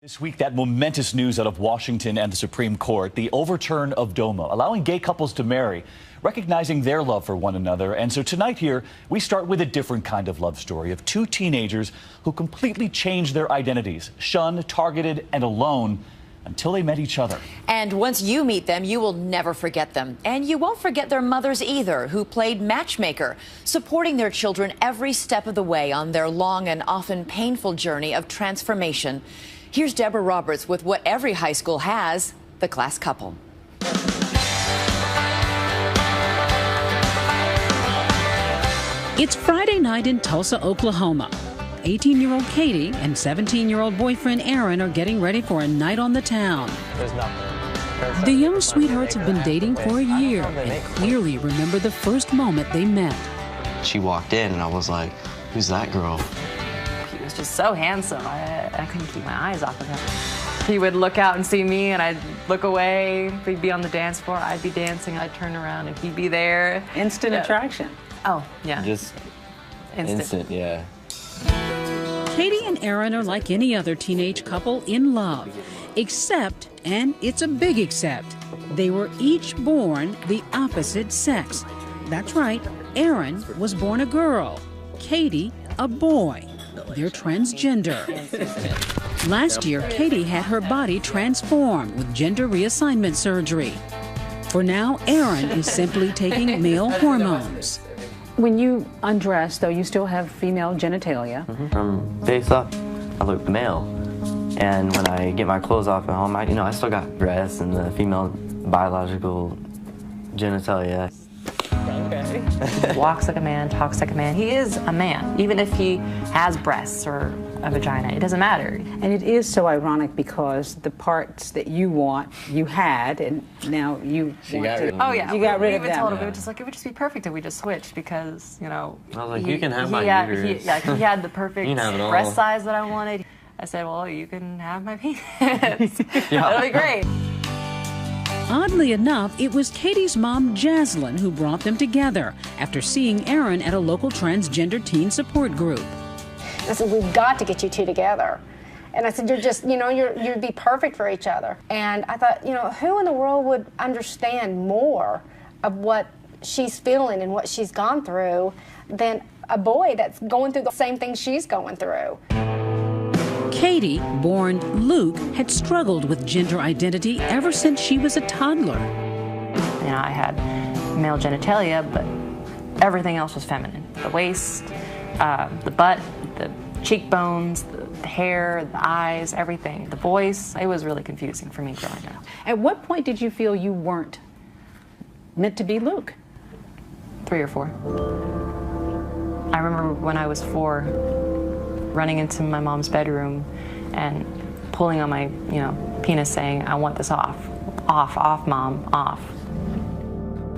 This week, that momentous news out of Washington and the Supreme Court, the overturn of DOMA, allowing gay couples to marry, recognizing their love for one another. And so tonight here, we start with a different kind of love story of two teenagers who completely changed their identities, shunned, targeted, and alone until they met each other. And once you meet them, you will never forget them. And you won't forget their mothers either, who played matchmaker, supporting their children every step of the way on their long and often painful journey of transformation. Here's Deborah Roberts with what every high school has, the class couple. It's Friday night in Tulsa, Oklahoma. 18-year-old Katie and 17-year-old boyfriend Aaron are getting ready for a night on the town. The young sweethearts have been dating for a year and clearly remember the first moment they met. She walked in and I was like, who's that girl? He was just so handsome. I couldn't keep my eyes off of him. He would look out and see me, and I'd look away. We'd be on the dance floor. I'd be dancing. I'd turn around, and he'd be there. Instant attraction. Oh, yeah. Just instant, yeah. Katie and Aaron are like any other teenage couple in love, except, and it's a big except, they were each born the opposite sex. That's right, Aaron was born a girl, Katie a boy. They're transgender. Last year, Katie had her body transformed with gender reassignment surgery. For now, Aaron is simply taking male hormones. When you undress, though, you still have female genitalia. From face up, I look male. And when I get my clothes off at home, I still got breasts and the female biological genitalia. Okay. Walks like a man, talks like a man. He is a man, even if he has breasts or a vagina. It doesn't matter. And it is so ironic because the parts that you want, you had, and now you want to. Oh yeah, you got rid of them. We even told him it would just be perfect if we just switched because I was like, you can have my uterus. He had the perfect breast size that I wanted. I said, well, you can have my penis. That'll be great. Oddly enough, it was Katie's mom, Jaslyn, who brought them together after seeing Aaron at a local transgender teen support group. I said, we've got to get you two together. And I said, you're just, you'd be perfect for each other. And I thought, who in the world would understand more of what she's feeling and what she's gone through than a boy that's going through the same thing she's going through. Katie, born Luke, had struggled with gender identity ever since she was a toddler. I had male genitalia, but everything else was feminine. The waist, the butt, the cheekbones, the hair, the eyes, everything. The voice. It was really confusing for me growing up. At what point did you feel you weren't meant to be Luke? 3 or 4. I remember when I was 4, running into my mom's bedroom and pulling on my, penis saying, I want this off. Off, Mom, off.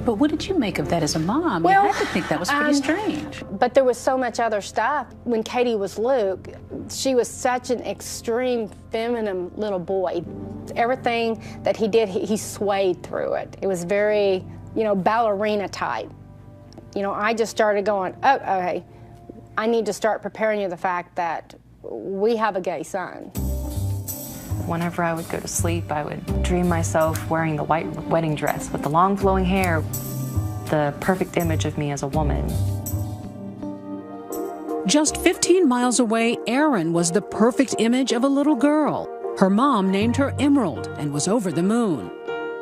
But what did you make of that as a mom? Well, you had to think that was pretty strange. But there was so much other stuff. When Katie was Luke, she was such an extreme feminine little boy. Everything that he did, he swayed through it. It was very, ballerina type. I just started going, oh, okay. I need to start preparing you the fact that we have a gay son. Whenever I would go to sleep, I would dream myself wearing the white wedding dress with the long flowing hair, the perfect image of me as a woman. Just 15 miles away, Aaron was the perfect image of a little girl. Her mom named her Emerald and was over the moon.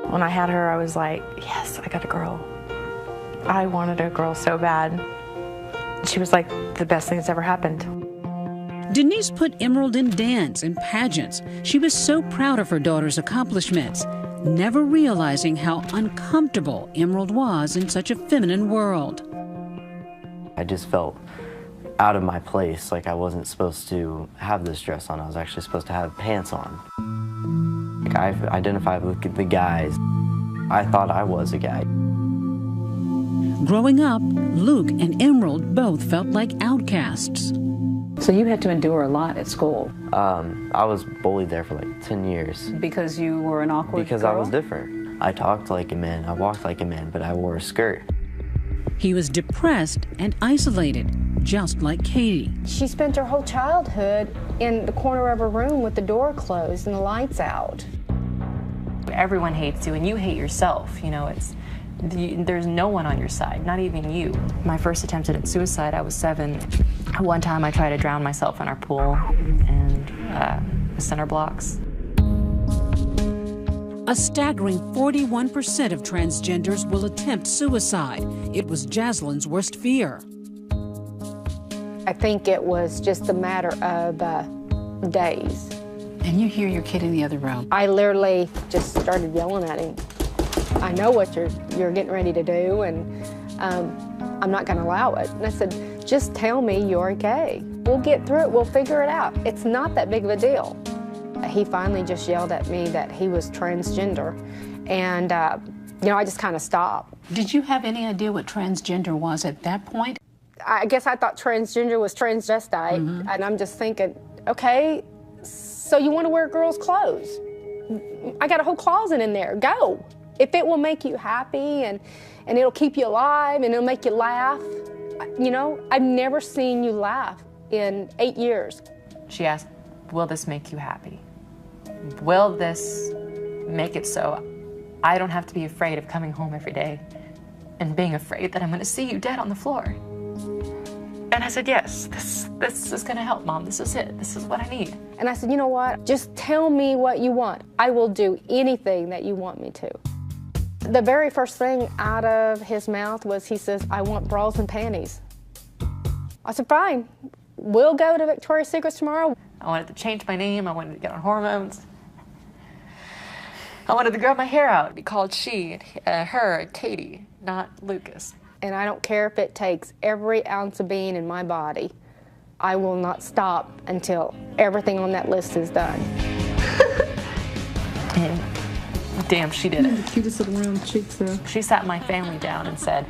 When I had her, I was like, yes, I got a girl. I wanted a girl so bad. She was like the best thing that's ever happened. Denise put Emerald in dance and pageants. She was so proud of her daughter's accomplishments, never realizing how uncomfortable Emerald was in such a feminine world. I just felt out of my place, like I wasn't supposed to have this dress on. I was actually supposed to have pants on. Like I identified with the guys. I thought I was a guy. Growing up, Luke and Emerald both felt like outcasts. So you had to endure a lot at school. I was bullied there for like 10 years. Because you were an awkward Because girl? I was different. I talked like a man, I walked like a man, but I wore a skirt. He was depressed and isolated, just like Katie. She spent her whole childhood in the corner of her room with the door closed and the lights out. Everyone hates you, and you hate yourself. You know, there's no one on your side, not even you. My first attempt at suicide, I was 7. One time I tried to drown myself in our pool and the center blocks. A staggering 41% of transgenders will attempt suicide. It was Jaslyn's worst fear. I think it was just a matter of days. And you hear your kid in the other room. I literally just started yelling at him. I know what you're getting ready to do, and I'm not going to allow it. And I said, just tell me you're gay. We'll get through it. We'll figure it out. It's not that big of a deal. He finally just yelled at me that he was transgender, and you know, I just kind of stopped. Did you have any idea what transgender was at that point? I guess I thought transgender was transvestite, and I'm just thinking, okay, so you want to wear girls' clothes? I got a whole closet in there. Go. If it will make you happy and it'll keep you alive and it'll make you laugh. You know, I've never seen you laugh in 8 years. She asked, will this make you happy? Will this make it so I don't have to be afraid of coming home every day and being afraid that I'm going to see you dead on the floor? And I said, yes, this is going to help, Mom. This is it. This is what I need. And I said, you know what? Just tell me what you want. I will do anything that you want me to. The very first thing out of his mouth was, he says, I want bras and panties. I said, fine. We'll go to Victoria's Secret tomorrow. I wanted to change my name. I wanted to get on hormones. I wanted to grow my hair out, be called she, her, Katie, not Lucas. And I don't care if it takes every ounce of being in my body. I will not stop until everything on that list is done. And damn, she did it. The cutest little round cheeks there. She sat my family down and said,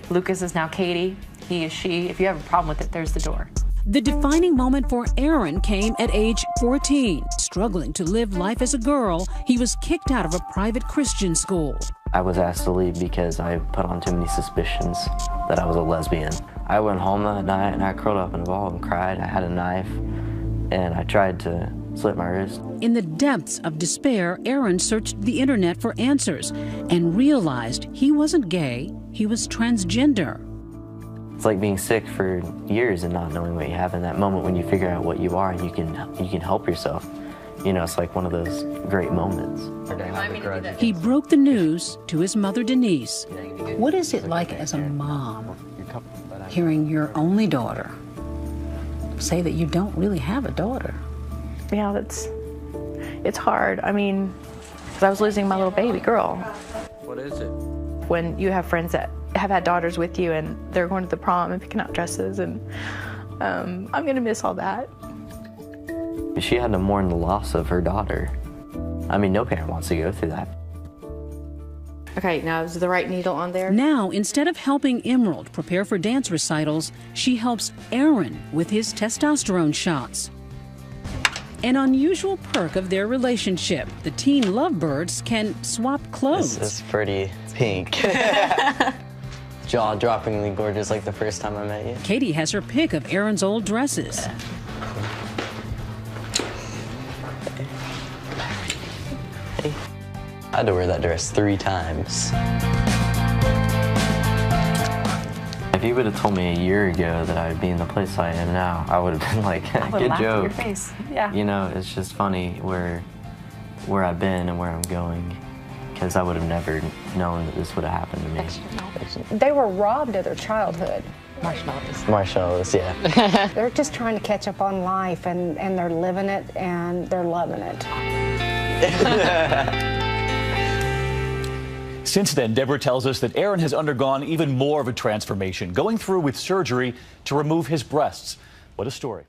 Lucas is now Katie, he is she. If you have a problem with it, there's the door. The defining moment for Aaron came at age 14. Struggling to live life as a girl, he was kicked out of a private Christian school. I was asked to leave because I put on too many suspicions that I was a lesbian. I went home that night and I curled up in a ball and cried. I had a knife and I tried to slit my wrist. In the depths of despair, Aaron searched the internet for answers and realized he wasn't gay, he was transgender. It's like being sick for years and not knowing what you have. In that moment when you figure out what you are and you can help yourself, you know, it's like one of those great moments. He broke the news to his mother, Denise. What is it like as a mom, hearing your only daughter say that you don't really have a daughter? Yeah, it's hard. I mean, 'cause I was losing my little baby girl. What is it? When you have friends that have had daughters with you and they're going to the prom and picking out dresses, and I'm gonna miss all that. She had to mourn the loss of her daughter. I mean, no parent wants to go through that. Okay, now is the right needle on there? Now, instead of helping Emerald prepare for dance recitals, she helps Aaron with his testosterone shots. An unusual perk of their relationship, the teen lovebirds can swap clothes. This is pretty pink. Jaw-droppingly gorgeous, like the first time I met you. Katie has her pick of Aaron's old dresses. Hey. I had to wear that dress 3 times. If you would have told me a year ago that I would be in the place I am now, I would have been like, good joke. Your face. Yeah. You know, it's just funny where I've been and where I'm going, because I would have never known that this would have happened to me. They were robbed of their childhood. Marshmallows. Marshmallows, yeah. They're just trying to catch up on life, and they're living it and they're loving it. Since then, Deborah tells us that Aaron has undergone even more of a transformation, going through with surgery to remove his breasts. What a story.